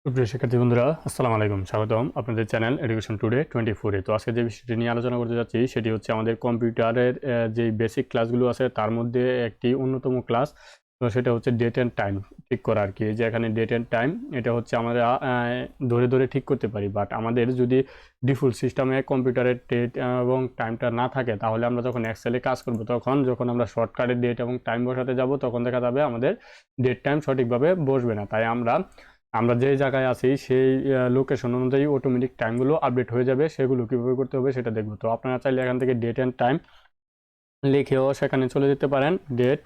সুপ্রিয় শিক্ষার্থী বন্ধুরা, আসসালামু আলাইকুম। স্বাগতম আপনাদের চ্যানেল এডুকেশন টুডে 24-এ। তো আজকে যে বিষয়টি নিয়ে আলোচনা করতে যাচ্ছি সেটি হচ্ছে আমাদের কম্পিউটারের যে বেসিক ক্লাসগুলো আছে তার মধ্যে একটি অন্যতম ক্লাস। তো সেটা হচ্ছে ডেট অ্যান্ড টাইম ঠিক করা আর কি। যে এখানে ডেট অ্যান্ড টাইম এটা হচ্ছে আমরা ধরে ধরে ঠিক করতে পারি, বাট আমাদের যদি ডিফল্ট সিস্টেমে কম্পিউটারের ডেট এবং টাইমটা না থাকে তাহলে আমরা যখন এক্সেলে কাজ করব যখন আমরা শর্টকাটে ডেট এবং টাইম বসাতে যাব তখন দেখা যাবে আমাদের ডেট টাইম সঠিকভাবে বসবে না। তাই আমরা যে জায়গায় আছি সেই লোকেশন অনুযায়ী অটোমেটিক টাইমগুলো আপডেট হয়ে যাবে। সেগুলো কীভাবে করতে হবে সেটা দেখব। তো আপনারা চাইলে এখান থেকে ডেট অ্যান্ড টাইম লিখেও সেখানে চলে যেতে পারেন। ডেট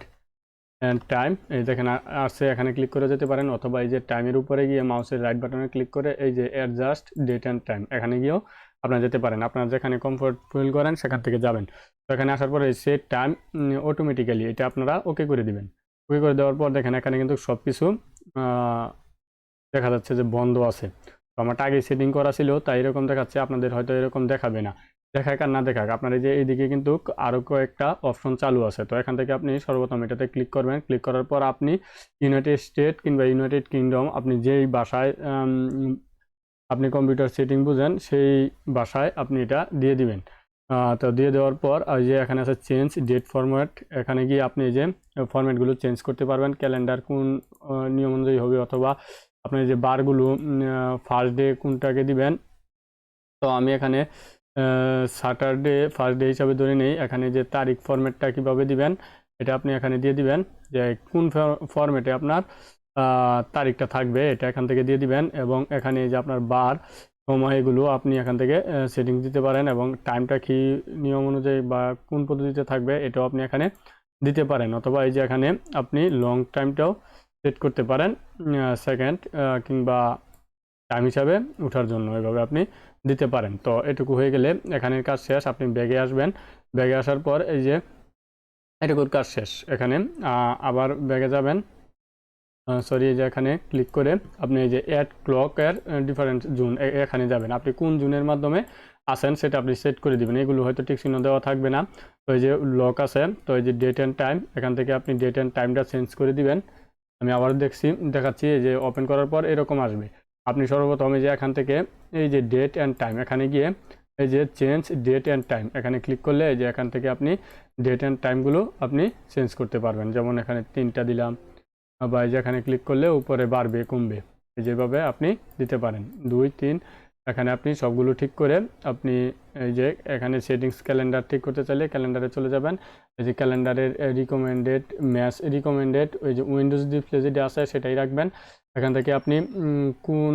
অ্যান্ড টাইম এই দেখেন আসছে, এখানে ক্লিক করে যেতে পারেন, অথবা এই যে টাইমের উপরে গিয়ে মাউসের রাইট বাটনে ক্লিক করে এই যে অ্যাডজাস্ট ডেট অ্যান্ড টাইম এখানে গিয়েও আপনারা যেতে পারেন। আপনারা যেখানে কমফোর্ট ফিল করেন সেখান থেকে যাবেন। তো এখানে আসার পরে সেট টাইম অটোমেটিক্যালি এটা আপনারা ওকে করে দিবেন। ওকে করে দেওয়ার পর দেখেন এখানে কিন্তু সব কিছু দেখা যাচ্ছে যে বন্ধ আছে। তো আমারটা আগে সেটিং করা ছিল তাই এরকম দেখাচ্ছে, আপনাদের হয়তো এরকম দেখাবে না। দেখাক আর না দেখাক, আপনার এই যে এইদিকে কিন্তু আরও কয়েকটা অপশন চালু আছে। তো এখান থেকে আপনি সর্বপ্রথম এটাতে ক্লিক করবেন। ক্লিক করার পর আপনি ইউনাইটেড স্টেট কিংবা ইউনাইটেড কিংডম আপনি যেই ভাষায় আপনি কম্পিউটার সেটিং বুঝেন সেই ভাষায় আপনি এটা দিয়ে দিবেন। তো দিয়ে দেওয়ার পর এই যে এখানে আছে চেঞ্জ ডেট ফরম্যাট, এখানে গিয়ে আপনি এই যে ফরম্যাটগুলো চেঞ্জ করতে পারবেন। ক্যালেন্ডার কোন নিয়ম অনুযায়ী হবে, অথবা আপনি যে বারগুলো ফার্স্ট ডে কোনটাকে দিবেন। তো আমি এখানে স্যাটারডে ফার্স্ট ডে হিসাবে ধরে নেই। এখানে যে তারিখ ফরম্যাটটা কীভাবে দিবেন এটা আপনি এখানে দিয়ে দিবেন, যে কোন ফরম্যাটে আপনার তারিখটা থাকবে এটা এখান থেকে দিয়ে দিবেন। এবং এখানে যে আপনার বার সময় এগুলো আপনি এখান থেকে সেটিং দিতে পারেন, এবং টাইমটা কি নিয়ম অনুযায়ী বা কোন পদ্ধতিতে থাকবে এটাও আপনি এখানে দিতে পারেন। অথবা এই যে এখানে আপনি লং টাইমটাও সেট করতে পারেন, সেকেন্ড কিংবা টাইম হিসাবে ওঠার জন্য এভাবে আপনি দিতে পারেন। তো এটুকু হয়ে গেলে এখানের কাজ শেষ। আপনি ব্যাগে আসবেন। ব্যাগে আসার পর এই যে এটুকুর কাজ শেষ। এখানে আবার ব্যাগে যাবেন, সরি এই যে এখানে ক্লিক করে আপনি এই যে অ্যাড ক্লকের ডিফারেন্ট জোন এখানে যাবেন। আপনি কোন জোনের মাধ্যমে আসেন সেটা আপনি সেট করে দিবেন। এগুলো হয়তো টিক চিহ্ন দেওয়া থাকবে না। তো এই যে লক আছে, তো এই যে ডেট অ্যান্ড টাইম এখান থেকে আপনি ডেট অ্যান্ড টাইমটা চেঞ্জ করে দিবেন। আমি আবার দেখাচ্ছি এই যে ওপেন করার পর এরকম আসবে। আপনি সর্বপ্রথম এই যে এখান থেকে এই যে ডেট অ্যান্ড টাইম এখানে গিয়ে এই যে চেঞ্জ ডেট অ্যান্ড টাইম এখানে ক্লিক করলে এই যে এখান থেকে আপনি ডেট অ্যান্ড টাইমগুলো আপনি চেঞ্জ করতে পারবেন। যেমন এখানে 3টা দিলাম, বা এই যে এখানে ক্লিক করলে উপরে বাড়বে কমবে, যেভাবে আপনি দিতে পারেন 2 3 এখানে আপনি সবগুলো ঠিক করে আপনি এই যে এখানে সেটিংস ক্যালেন্ডার ঠিক করতে চাইলে ক্যালেন্ডারে চলে যাবেন। এই যে ক্যালেন্ডারের রিকমেন্ডেড ম্যাচ রিকমেন্ডেড ওই যে উইন্ডোজ ডিসপ্লে যেটা আছে সেটাই রাখবেন। এখান থেকে আপনি কোন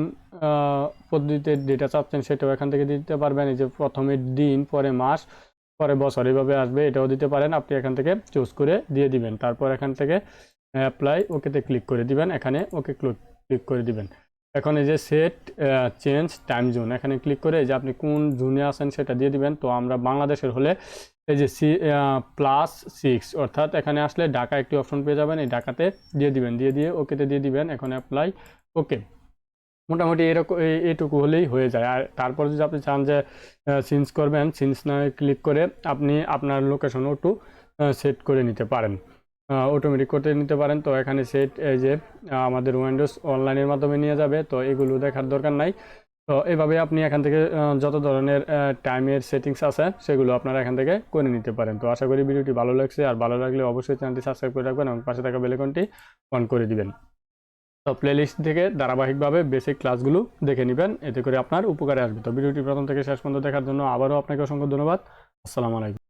পদ্ধতিতে ডেটা চাচ্ছেন সেটাও এখান থেকে দিতে পারবেন। এই যে প্রথমে দিন, পরে মাস, পরে বছর এভাবে আসবে, এটাও দিতে পারেন। আপনি এখান থেকে চুজ করে দিয়ে দিবেন। তারপর এখান থেকে অ্যাপ্লাই ওকেতে ক্লিক করে দিবেন। এখানে ওকে ক্লিক করে দিবেন। এখন এই যে সেট চেঞ্জ টাইম জোন এখানে ক্লিক করে যে আপনি কোন জোনে আছেন সেটা দিয়ে দিবেন। তো আমরা বাংলাদেশের হলে এই যে +6 অর্থাৎ এখানে আসলে ঢাকা একটি অপশন পেয়ে যাবেন, এই ঢাকাতে দিয়ে দিবেন। দিয়ে ওকেতে দিয়ে দিবেন। এখন অ্যাপ্লাই ওকে। মোটামুটি এরকম এইটুকু হলেই হয়ে যায়। আর তারপর যদি আপনি চান যে চেঞ্জ করবেন, চেঞ্জ না ক্লিক করে আপনি আপনার লোকেশনও একটু সেট করে নিতে পারেন, অটোমেটিক করতে নিতে পারেন। তো এখানে সেট এই যে আমাদের উইন্ডোজ অনলাইনের মাধ্যমে নিয়ে যাবে, তো এগুলো দেখার দরকার নাই। তো এইভাবে আপনি এখান থেকে যত ধরনের টাইমের সেটিংস আছে সেগুলো আপনারা এখান থেকে করে নিতে পারেন। তো আশা করি ভিডিওটি ভালো লাগছে, আর ভালো লাগলে অবশ্যই চ্যানেলটি সাবস্ক্রাইব করে রাখবেন এবং পাশে থাকা বেল আইকনটি অন করে দিবেন। তো প্লেলিস্ট থেকে ধারাবাহিকভাবে বেসিক ক্লাসগুলো দেখে নেবেন, এতে করে আপনার উপকারে আসবে। তো ভিডিওটি প্রথম থেকে শেষ পর্যন্ত দেখার জন্য আবারও আপনাকে অসংখ্য ধন্যবাদ। আসসালামু আলাইকুম।